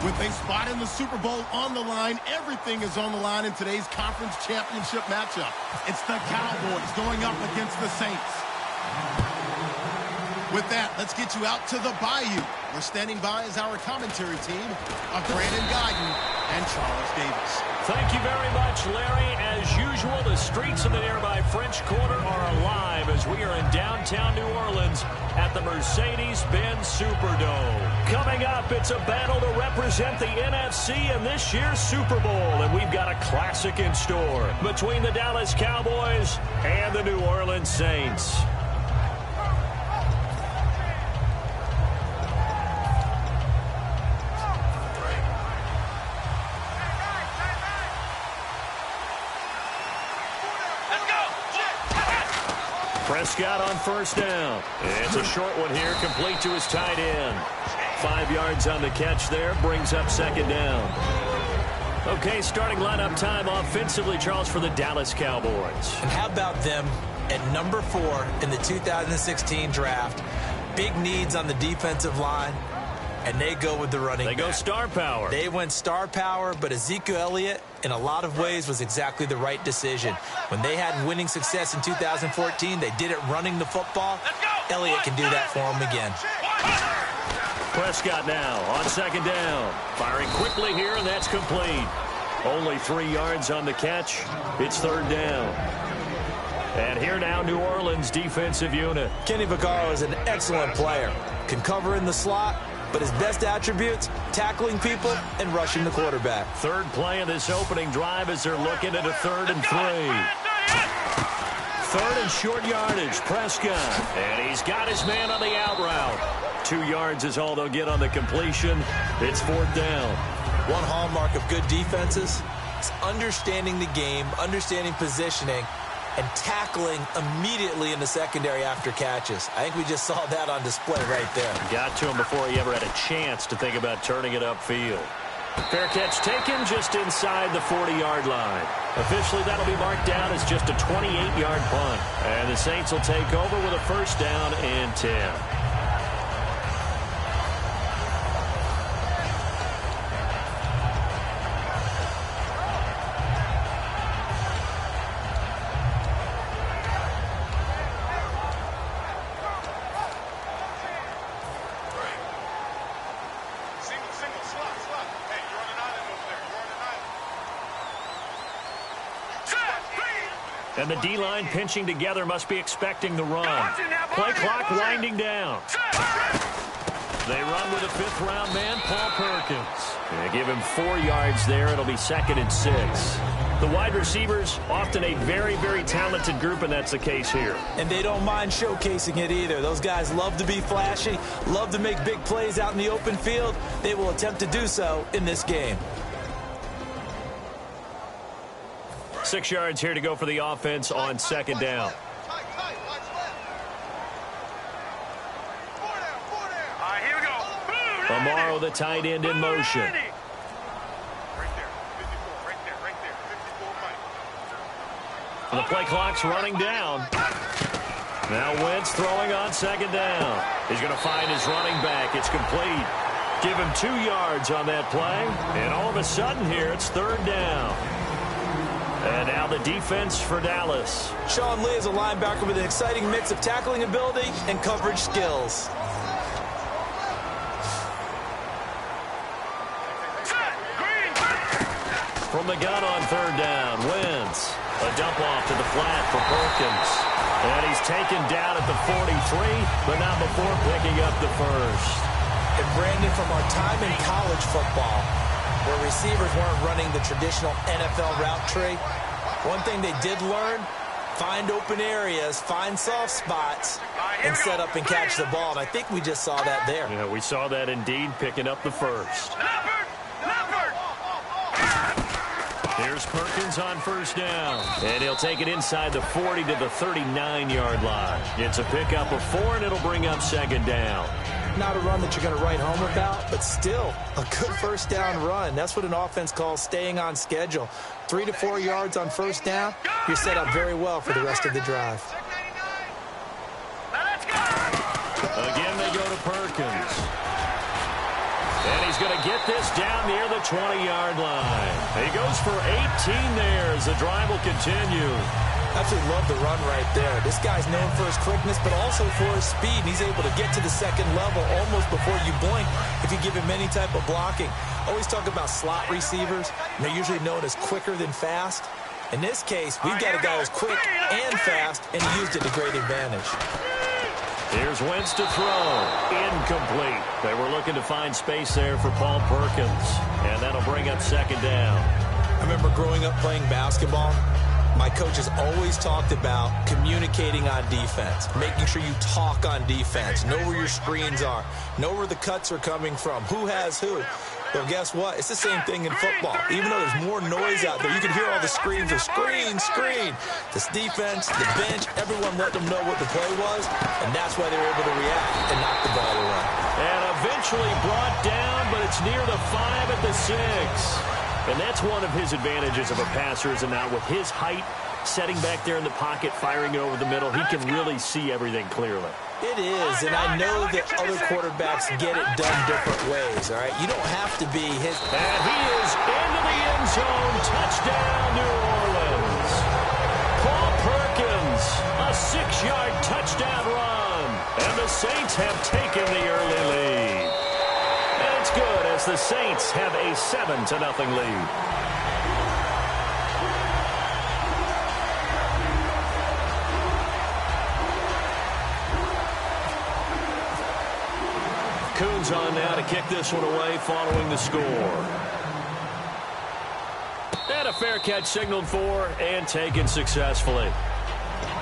With a spot in the Super Bowl on the line, everything is on the line in today's conference championship matchup. It's the Cowboys going up against the Saints. With that, let's get you out to the Bayou. We're standing by as our commentary team of Brandon Guyton and Charles Davis. Thank you very much, Larry. As usual, the streets of the nearby French Quarter are alive as we are in downtown New Orleans at the Mercedes-Benz Superdome. Coming up, it's a battle to represent the NFC in this year's Super Bowl, and we've got a classic in store between the Dallas Cowboys and the New Orleans Saints. Prescott on first down. It's a short one here, complete to his tight end. 5 yards on the catch there, brings up second down. Okay, starting lineup time offensively, Charles, for the Dallas Cowboys. And how about them at number 4 in the 2016 draft? Big needs on the defensive line, and they go with the running back. They go star power. They went star power, but Ezekiel Elliott, in a lot of ways, was exactly the right decision. When they had winning success in 2014, they did it running the football. Elliott can do that for them again. Prescott now on second down. Firing quickly here, and that's complete. Only 3 yards on the catch. It's third down. And here now, New Orleans defensive unit. Kenny Vaccaro is an excellent player. Can cover in the slot, but his best attributes, tackling people and rushing the quarterback. Third play of this opening drive as they're looking at a 3rd and 3. 3rd and short yardage, Prescott. And he's got his man on the out route. 2 yards is all they'll get on the completion. It's 4th down. One hallmark of good defenses is understanding the game, understanding positioning, and tackling immediately in the secondary after catches. I think we just saw that on display right there. Got to him before he ever had a chance to think about turning it upfield. Fair catch taken just inside the 40-yard line. Officially, that'll be marked down as just a 28-yard punt. And the Saints will take over with a first down and 10. And the D-line pinching together, must be expecting the run. Play clock winding down. They run with a 5th-round man, Paul Perkins. They give him 4 yards there. It'll be 2nd and 6. The wide receivers, often a very, very talented group, and that's the case here. And they don't mind showcasing it either. Those guys love to be flashy, love to make big plays out in the open field. They will attempt to do so in this game. 6 yards here to go for the offense on second down. Here we go. Amaro, the tight end, in motion. Right there, 54, right there, 54. And the play clock's running down. Now Wentz throwing on second down. He's going to find his running back. It's complete. Give him 2 yards on that play. And all of a sudden here, it's 3rd down. And now the defense for Dallas. Sean Lee is a linebacker with an exciting mix of tackling ability and coverage skills. From the gun on 3rd down, Wentz. A dump off to the flat for Perkins. And he's taken down at the 43, but not before picking up the first. And Brandon, from our time in college football, where receivers weren't running the traditional NFL route tree, one thing they did learn, find open areas, find soft spots, and set up and catch the ball. And I think we just saw that there. Yeah, we saw that indeed, picking up the first. Here's Perkins on first down. And he'll take it inside the 40 to the 39-yard line. It's a pickup of 4, and it'll bring up second down. Not a run that you're going to write home about, but still a good first down run. That's what an offense calls staying on schedule. 3 to 4 yards on first down, you're set up very well for the rest of the drive. Again, they go to Perkins. And he's going to get this down near the 20-yard line. He goes for 18 there as the drive will continue. Absolutely love the run right there. This guy's known for his quickness, but also for his speed. And he's able to get to the second level almost before you blink if you give him any type of blocking. Always talk about slot receivers, and they're usually known as quicker than fast. In this case, we've got a guy who's quick and fast, and he used it to great advantage. Here's Wentz to throw. Incomplete. They were looking to find space there for Paul Perkins, and that'll bring up second down. I remember growing up playing basketball. My coaches always talked about communicating on defense, making sure you talk on defense, know where your screens are, know where the cuts are coming from, who has who. Well, guess what? It's the same thing in football. Even though there's more noise out there, you can hear all the screams of screen, screen. This defense, the bench, everyone let them know what the play was, and that's why they were able to react and knock the ball away. And eventually brought down, but it's near the 5 at the 6. And that's one of his advantages of a passer, is now with his height, setting back there in the pocket, firing it over the middle, he can really see everything clearly. It is, and I know that other quarterbacks get it done different ways, all right? You don't have to be his... And he is into the end zone. Touchdown, New Orleans. Paul Perkins, a 6-yard touchdown run. And the Saints have taken the early lead. And it's good as the Saints have a 7-0 lead. Coons on now to kick this one away following the score. And a fair catch signaled for and taken successfully.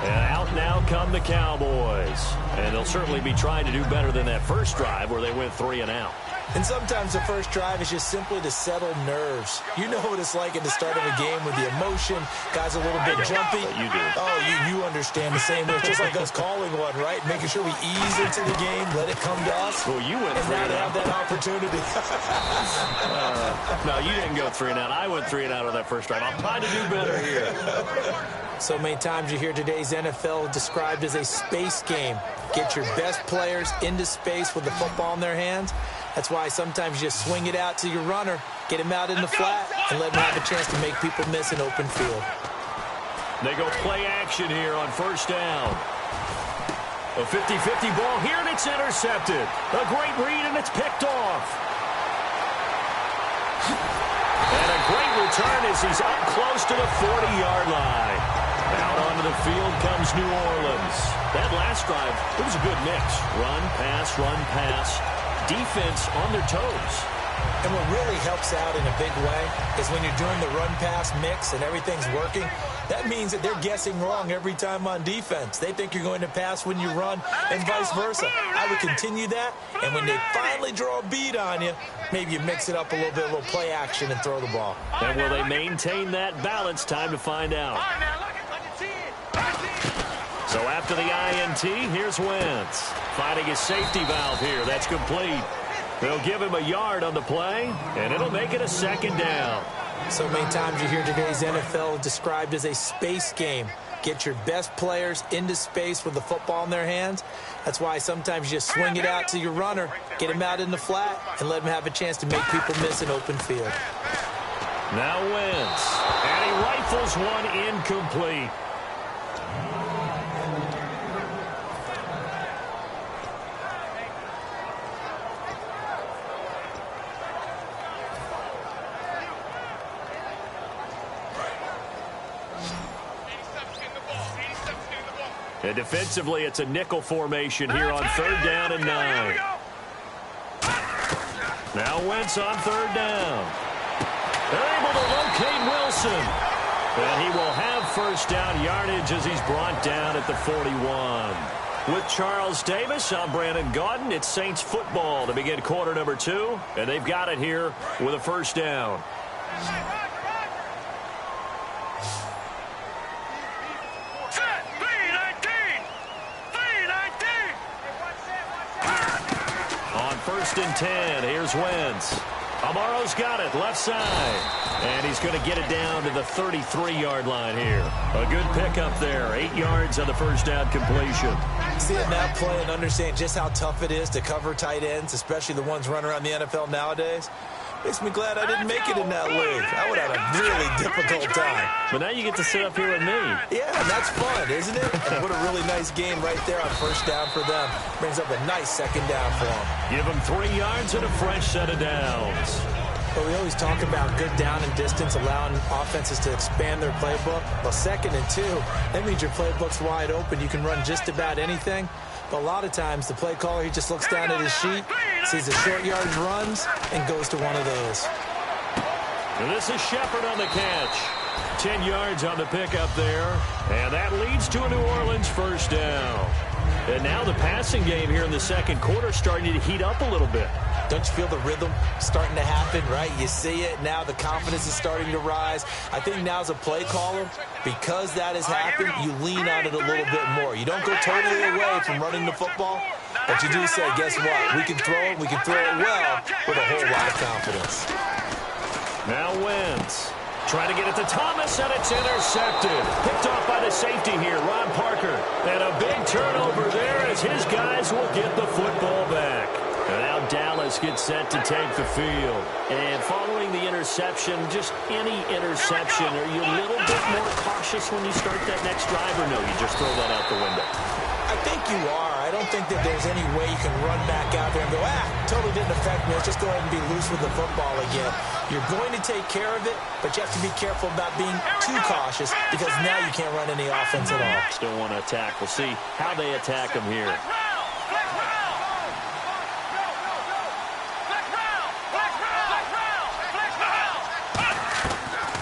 And out now come the Cowboys. And they'll certainly be trying to do better than that first drive where they went 3 and out. And sometimes the first drive is just simply to settle nerves. You know what it's like at the start of a game with the emotion. Guys a little bit jumpy. You do. Oh, you understand the same way. It's just like us calling one, right? Making sure we ease into the game, let it come to us. Well, you went 3 and out. Have that opportunity. No, you didn't go 3 and out. I went 3 and out on that first drive. I'll try to do better here. So many times you hear today's NFL described as a space game. Get your best players into space with the football in their hands. That's why sometimes you just swing it out to your runner, get him out in the flat, and let him have a chance to make people miss an open field. They go play action here on first down. A 50-50 ball here, and it's intercepted. A great read, and it's picked off. And a great return as he's up close to the 40-yard line. Out onto the field comes New Orleans. That last drive, it was a good mix. Run, pass. Defense on their toes. And what really helps out in a big way is when you're doing the run-pass mix and everything's working, that means that they're guessing wrong every time on defense. They think you're going to pass when you run and vice versa. I would continue that, and when they finally draw a beat on you, maybe you mix it up a little bit, a little play action, and throw the ball. And will they maintain that balance? Time to find out. So after the INT, here's Wentz. Finding his safety valve here. That's complete. They'll give him a yard on the play, and it'll make it a second down. So many times you hear today's NFL described as a space game. Get your best players into space with the football in their hands. That's why sometimes you just swing it out to your runner, get him out in the flat, and let him have a chance to make people miss an open field. Now Wentz, and he rifles one incomplete. And defensively, it's a nickel formation here on 3rd down and 9. Now Wentz on 3rd down. They're able to locate Wilson. And he will have first down yardage as he's brought down at the 41. With Charles Davis, I'm Brandon Gaudin. It's Saints football to begin quarter number 2. And they've got it here with a first down. On 1st and 10, here's Wentz. Amaro's got it, left side. And he's going to get it down to the 33-yard line here. A good pickup there, 8 yards on the first down completion. See it now play and understand just how tough it is to cover tight ends, especially the ones running around the NFL nowadays. Makes me glad I didn't make it in that league. I would have had a really difficult time. But now you get to sit up here with me. Yeah, and that's fun, isn't it? And what a really nice game right there on first down for them. Brings up a nice second down for them. Give them 3 yards and a fresh set of downs. But we always talk about good down and distance, allowing offenses to expand their playbook. Well, 2nd and 2, that means your playbook's wide open. You can run just about anything. But a lot of times, the play caller, he just looks down at his sheet, sees the short yardage runs, and goes to one of those. And this is Shepard on the catch. 10 yards on the pickup there. And that leads to a New Orleans first down. And now the passing game here in the second quarter starting to heat up a little bit. Don't you feel the rhythm starting to happen, right? You see it. Now the confidence is starting to rise. I think now as a play caller, because that has happened, you lean on it a little bit more. You don't go totally away from running the football, but you do say, guess what? We can throw it. We can throw it well with a whole lot of confidence. Now Wentz trying to get it to Thomas, and it's intercepted. Picked off by the safety here, Ron Parker. And a big turnover there as his guys will get the football back. And now Dallas gets set to take the field. And following the interception, just any interception, are you a little bit more cautious when you start that next drive, or no, you just throw that out the window? I think you are. I don't think that there's any way you can run back out there and go, totally didn't affect me. Let's just go ahead and be loose with the football again. You're going to take care of it, but you have to be careful about being too cautious because now you can't run any offense at all. Still want to attack. We'll see how they attack them here.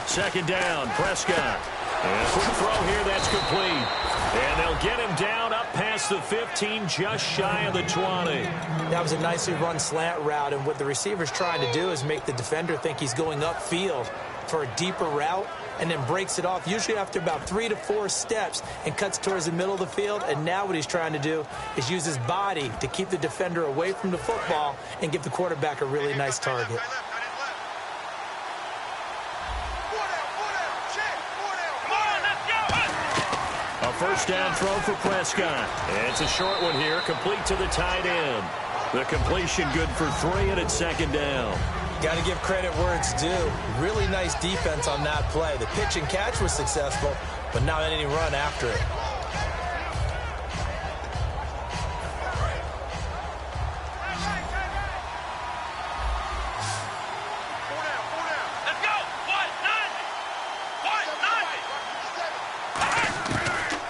Second down, Prescott. And a quick throw here, that's complete. And they'll get him down up past the 15, just shy of the 20. That was a nicely run slant route, and what the receiver's trying to do is make the defender think he's going upfield for a deeper route and then breaks it off, usually after about 3 to 4 steps, and cuts towards the middle of the field. And now what he's trying to do is use his body to keep the defender away from the football and give the quarterback a really nice target. First down throw for Prescott. And it's a short one here, complete to the tight end. The completion good for 3, and it's second down. Got to give credit where it's due. Really nice defense on that play. The pitch and catch was successful, but not any run after it.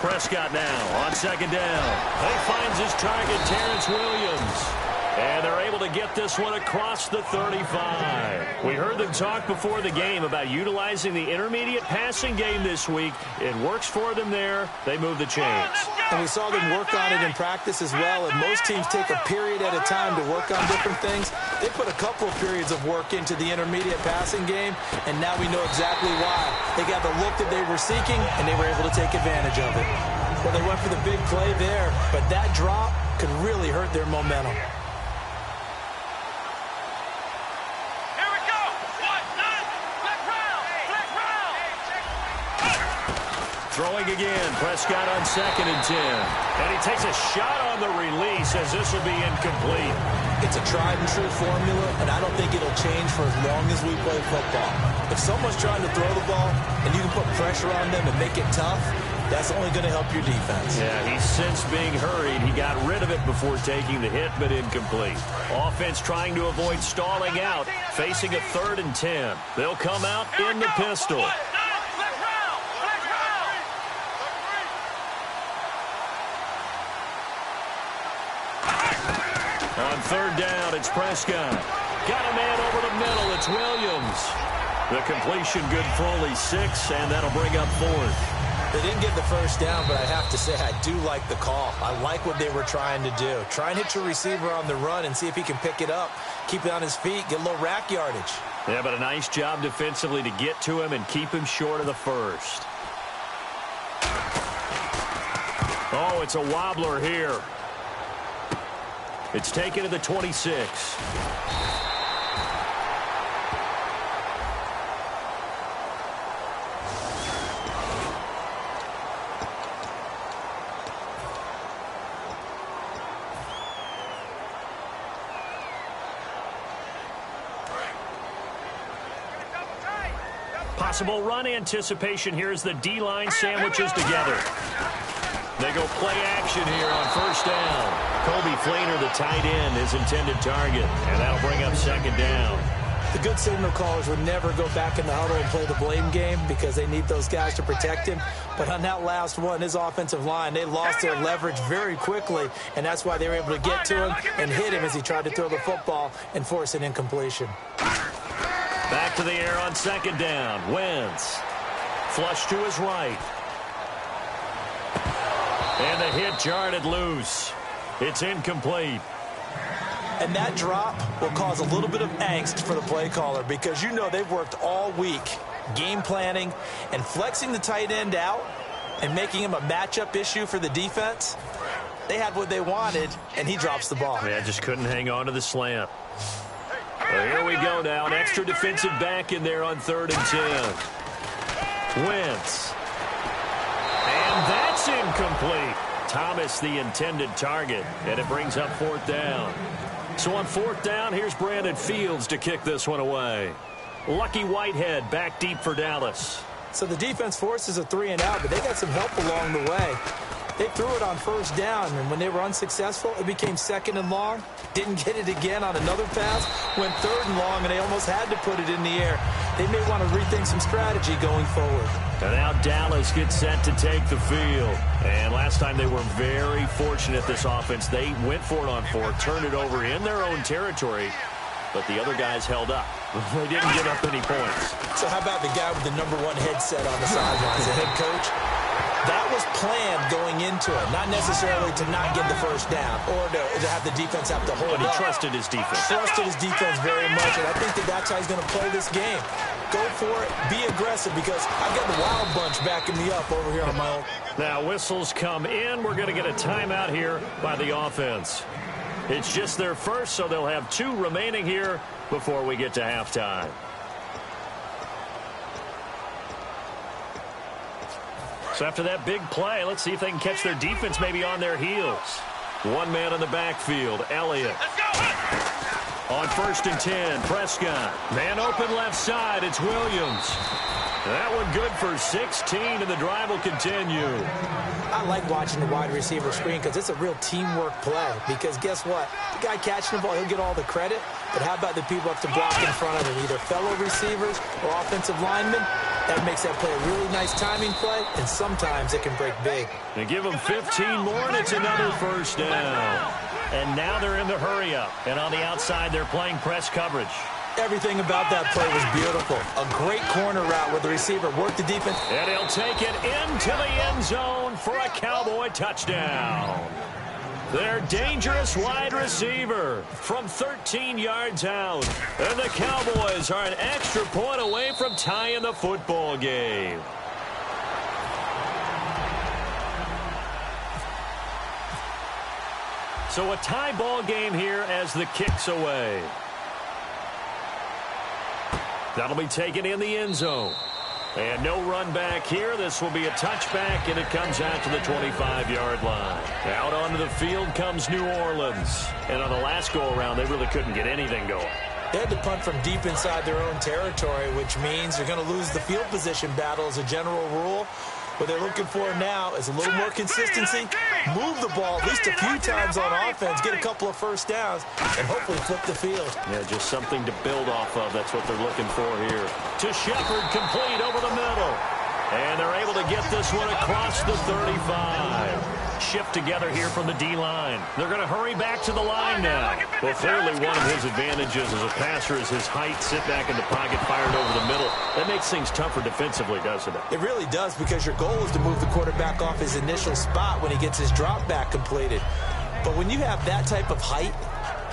Prescott now on second down. He finds his target, Terrence Williams. And they're able to get this one across the 35. We heard them talk before the game about utilizing the intermediate passing game this week. It works for them there. They move the chains. And we saw them work on it in practice as well. And most teams take a period at a time to work on different things. They put a couple of periods of work into the intermediate passing game, and now we know exactly why. They got the look that they were seeking, and they were able to take advantage of it. Well, they went for the big play there, but that drop could really hurt their momentum. Throwing again, Prescott on second and 10. And he takes a shot on the release as this will be incomplete. It's a tried and true formula, and I don't think it'll change for as long as we play football. If someone's trying to throw the ball and you can put pressure on them and make it tough, that's only going to help your defense. Yeah, he's since being hurried. He got rid of it before taking the hit, but incomplete. Offense trying to avoid stalling out, facing a 3rd and 10. They'll come out in the pistol. On 3rd down, it's Prescott. Got a man over the middle. It's Williams. The completion good for only 6, and that'll bring up 4th. They didn't get the first down, but I have to say I do like the call. I like what they were trying to do. Try and hit your receiver on the run and see if he can pick it up. Keep it on his feet, get a little rack yardage. Yeah, but a nice job defensively to get to him and keep him short of the first. Oh, it's a wobbler here. It's taken to the 26. Possible run anticipation here as the D-line sandwiches together. They go play action here on first down. Kobe Flainer, the tight end, his intended target. And that'll bring up second down. The good signal callers would never go back in the huddle and play the blame game because they need those guys to protect him. But on that last one, his offensive line, they lost their leverage very quickly, and that's why they were able to get to him and hit him as he tried to throw the football and force an incompletion. Back to the air on second down. Wentz. Flush to his right. And the hit jarred loose. It's incomplete. And that drop will cause a little bit of angst for the play caller because you know they've worked all week game planning and flexing the tight end out and making him a matchup issue for the defense. They had what they wanted, and he drops the ball. Yeah, just couldn't hang on to the slant. Well, here we go now. An extra defensive back in there on 3rd and 10. Wentz. And that's incomplete. Thomas, the intended target, and it brings up 4th down. So on 4th down, here's Brandon Fields to kick this one away. Lucky Whitehead back deep for Dallas. So the defense forces a 3-and-out, but they got some help along the way. They threw it on first down, and when they were unsuccessful, it became 2nd and long. Didn't get it again on another pass. Went 3rd and long, and they almost had to put it in the air. They may want to rethink some strategy going forward. And now Dallas gets set to take the field. And last time they were very fortunate, this offense. They went for it on 4th, turned it over in their own territory, but the other guys held up. They didn't give up any points. So how about the guy with the #1 headset on the sidelines, the head coach? That was planned going into it, not necessarily to not get the first down or to have the defense have to hold But he up. trusted his defense. Trusted his defense very much, and I think that's how he's going to play this game. Go for it, be aggressive, because I've got the Wild Bunch backing me up over here on my own. Now whistles come in. We're going to get a timeout here by the offense. It's just their first, so they'll have 2 remaining here before we get to halftime. So after that big play, let's see if they can catch their defense maybe on their heels. 1 man in the backfield, Elliott. On 1st and 10, Prescott. Man open left side, it's Williams. That one good for 16, and the drive will continue. I like watching the wide receiver screen because it's a real teamwork play. Because guess what? The guy catching the ball, he'll get all the credit. But how about the people have to block in front of him, either fellow receivers or offensive linemen? That makes that play a really nice timing play, and sometimes it can break big. They give them 15 more, and it's another first down. And now they're in the hurry-up. And on the outside, they're playing press coverage. Everything about that play was beautiful. A great corner route where the receiver worked the defense. And he'll take it into the end zone for a Cowboy touchdown. Their dangerous wide receiver from 13 yards out. And the Cowboys are an extra point away from tying the football game. So a tie ball game here as the kick's away. That'll be taken in the end zone. And no run back here. This will be a touchback, and it comes out to the 25-yard line. Out onto the field comes New Orleans. And on the last go-around, they really couldn't get anything going. They had to punt from deep inside their own territory, which means they're going to lose the field position battle as a general rule. What they're looking for now is a little more consistency, move the ball at least a few times on offense, get a couple of first downs, and hopefully flip the field. Yeah, just something to build off of. That's what they're looking for here. To Shepard, complete over the middle. And they're able to get this one across the 35. Shift together here from the D-line. They're going to hurry back to the line now. Well, clearly one of his advantages as a passer is his height. Sit back in the pocket, fired over the middle. That makes things tougher defensively, doesn't it? It really does, because your goal is to move the quarterback off his initial spot when he gets his drop back completed. But when you have that type of height,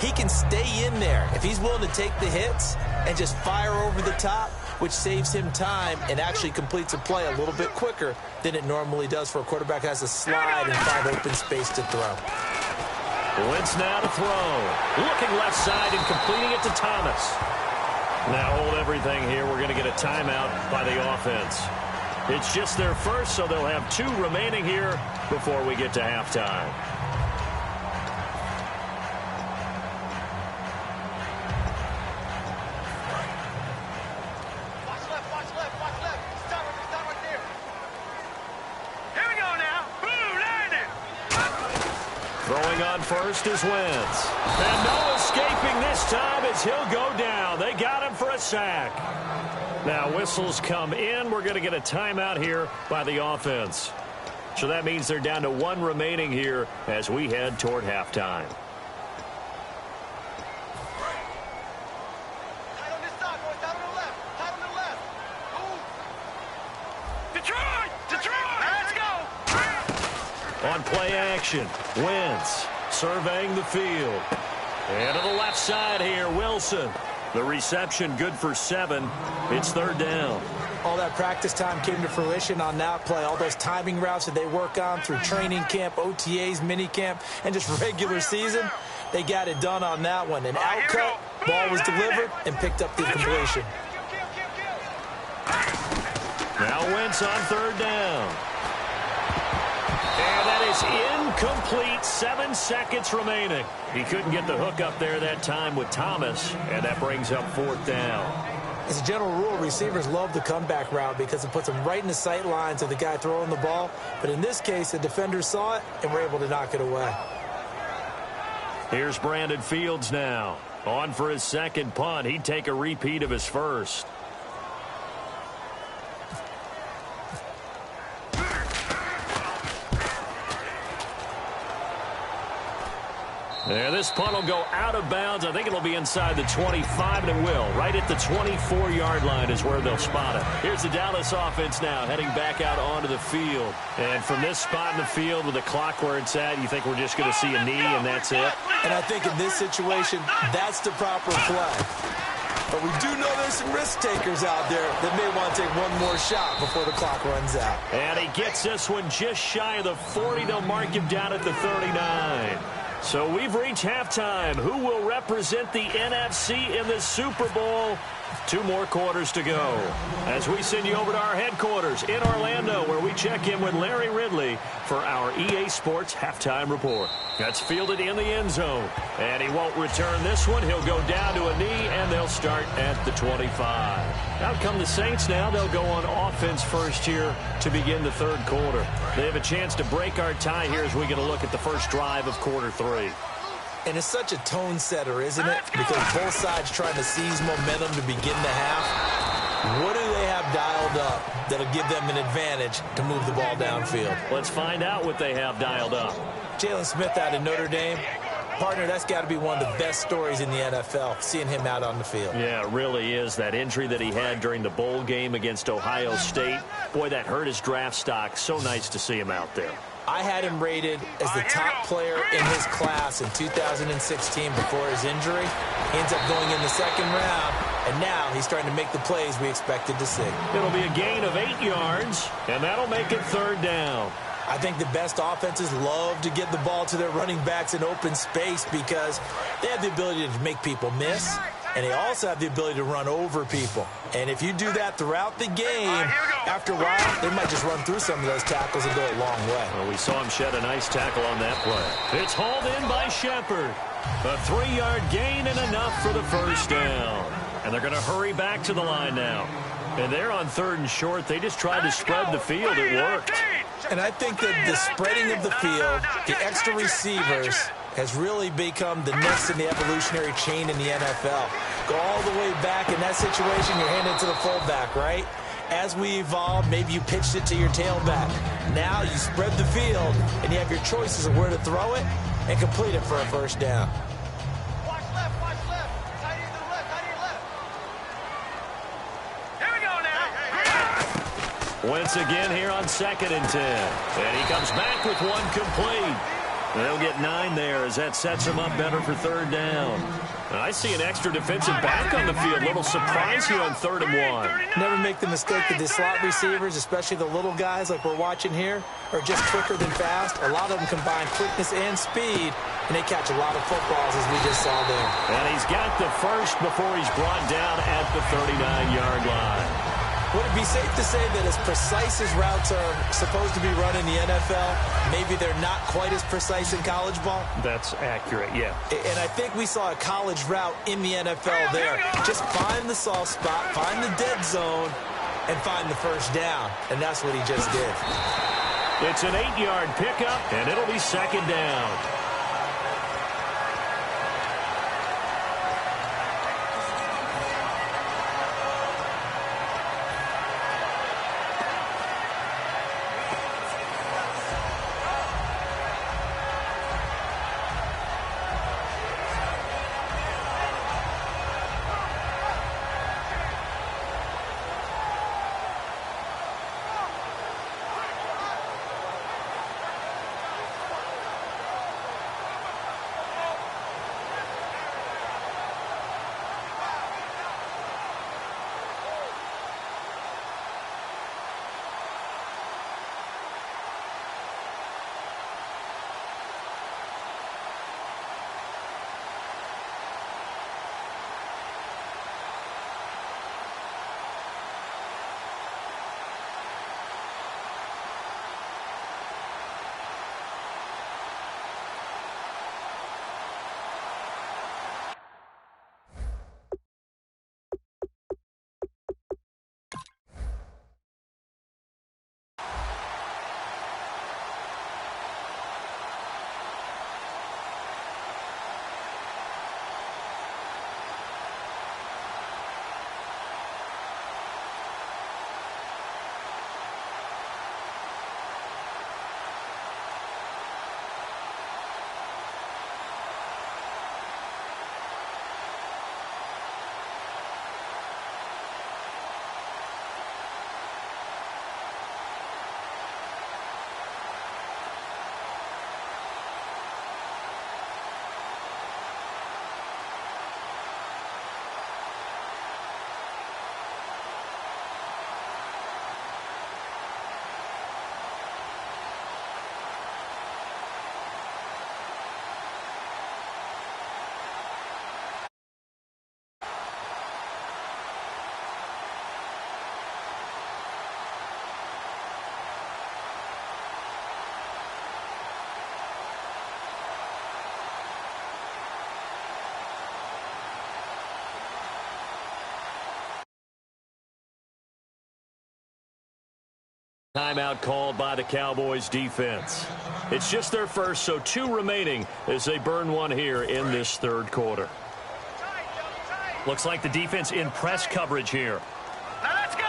he can stay in there if he's willing to take the hits and just fire over the top, which saves him time and actually completes a play a little bit quicker than it normally does for a quarterback that has to slide and find open space to throw. Wentz now to throw. Looking left side and completing it to Thomas. Now hold everything here. We're going to get a timeout by the offense. It's just their first, so they'll have 2 remaining here before we get to halftime. Throwing on first is Wentz. And no escaping this time as he'll go down. They got him for a sack. Now whistles come in. We're going to get a timeout here by the offense. So that means they're down to 1 remaining here as we head toward halftime. On play action, Wentz surveying the field. And to the left side here, Wilson. The reception good for 7. It's 3rd down. All that practice time came to fruition on that play. All those timing routes that they work on through training camp, OTAs, minicamp, and just regular season, they got it done on that one. An outcut, ball was delivered, and picked up the completion. Now Wentz on 3rd down. And that is incomplete. 7 seconds remaining. He couldn't get the hook up there that time with Thomas, and that brings up 4th down. As a general rule, receivers love the comeback route because it puts them right in the sight lines of the guy throwing the ball. But in this case, the defenders saw it and were able to knock it away. Here's Brandon Fields now. On for his 2nd punt. He'd take a repeat of his first. There, this punt will go out of bounds. I think it'll be inside the 25, and it will. Right at the 24-yard line is where they'll spot it. Here's the Dallas offense now, heading back out onto the field. And from this spot in the field with the clock where it's at, you think we're just going to see a knee, and that's it? And I think in this situation, that's the proper play. But we do know there's some risk takers out there that may want to take one more shot before the clock runs out. And he gets this one just shy of the 40. They'll mark him down at the 39. So we've reached halftime. Who will represent the NFC in the Super Bowl? 2 more quarters to go as we send you over to our headquarters in Orlando, where we check in with Larry Ridley for our EA Sports Halftime Report. That's fielded in the end zone, and he won't return this one. He'll go down to a knee, and they'll start at the 25. Out come the Saints now. They'll go on offense first here to begin the 3rd quarter. They have a chance to break our tie here as we get a look at the first drive of quarter 3. And it's such a tone setter, isn't it? Because both sides trying to seize momentum to begin the half. What do they have dialed up that'll give them an advantage to move the ball downfield? Let's find out what they have dialed up. Jalen Smith out of Notre Dame. Partner, that's got to be one of the best stories in the NFL, seeing him out on the field. Yeah, it really is. That injury that he had during the bowl game against Ohio State, boy, that hurt his draft stock. So nice to see him out there. I had him rated as the top player in his class in 2016 before his injury. He ends up going in the 2nd round, and now he's starting to make the plays we expected to see. It'll be a gain of 8 yards, and that'll make it 3rd down. I think the best offenses love to get the ball to their running backs in open space because they have the ability to make people miss, and they also have the ability to run over people. And if you do that throughout the game, after a while, they might just run through some of those tackles and go a long way. Well, we saw him shed a nice tackle on that play. It's hauled in by Shepard. A 3-yard gain and enough for the first down. And they're going to hurry back to the line now. And they're on 3rd and short. They just tried to spread the field. It worked. And I think that the spreading of the field, the extra receivers, has really become the next in the evolutionary chain in the NFL. Go all the way back in that situation, you're handed to the fullback, right? As we evolve, maybe you pitched it to your tailback. Now you spread the field, and you have your choices of where to throw it and complete it for a first down. Watch left, watch left. Tight end to the left, tight end left. Here we go now. Wentz again here on 2nd and 10. And he comes back with one complete. They'll get 9 there as that sets him up better for 3rd down. I see an extra defensive back on the field. Little surprise here on 3rd and 1. Never make the mistake that the slot receivers, especially the little guys like we're watching here, are just quicker than fast. A lot of them combine quickness and speed, and they catch a lot of footballs, as we just saw there. And he's got the first before he's brought down at the 39-yard line. Would it be safe to say that as precise as routes are supposed to be run in the NFL, maybe they're not quite as precise in college ball? That's accurate, yeah. And I think we saw a college route in the NFL there. Just find the soft spot, find the dead zone, and find the first down. And that's what he just did. It's an 8-yard pickup, and it'll be 2nd down. Timeout called by the Cowboys defense. It's just their first, so 2 remaining as they burn one here in this third quarter. Looks like the defense in press coverage here. Now let's go.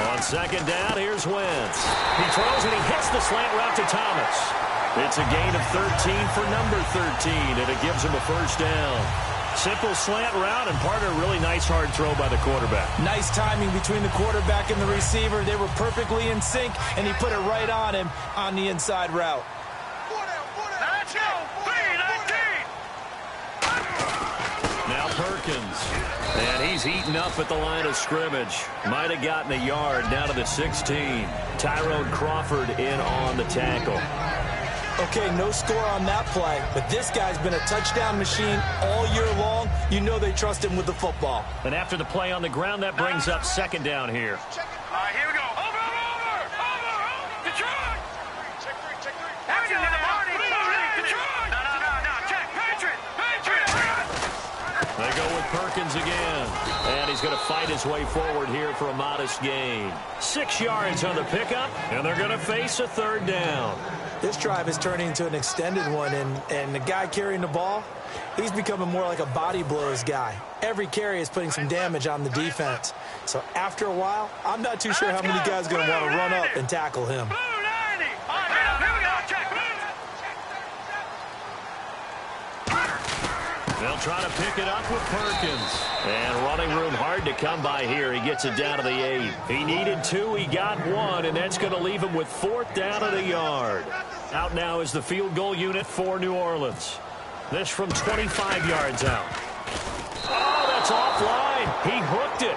On second down, here's Wentz. He throws and he hits the slant route to Thomas. It's a gain of 13 for number 13, and it gives him a first down. Simple slant route and part of a really nice hard throw by the quarterback. Nice timing between the quarterback and the receiver. They were perfectly in sync, and he put it right on him on the inside route. Now let's go. 3-19. Now Perkins. And he's heating up at the line of scrimmage. Might have gotten a yard down to the 16. Tyrone Crawford in on the tackle. Okay, no score on that play, but this guy's been a touchdown machine all year long. You know they trust him with the football. And after the play on the ground, that brings up second down here. All right, here we go. Over. Detroit. Check 3. Here we go. Detroit. No. Check. Patriot. They go with Perkins again. And he's going to fight his way forward here for a modest gain. 6 yards on the pickup, and they're going to face a third down. This drive is turning into an extended one, and the guy carrying the ball, he's becoming more like a body blows guy. Every carry is putting some damage on the defense. So after a while, I'm not too sure how many guys are going to want to run up and tackle him. Blue 90. All right, here we go. Check. They'll try to pick it up with Perkins. And running room hard to come by here. He gets it down to the 8. He needed 2. He got 1, and that's going to leave him with 4th down at a yard. Out now is the field goal unit for New Orleans. This from 25 yards out. Oh, that's offline. He hooked it.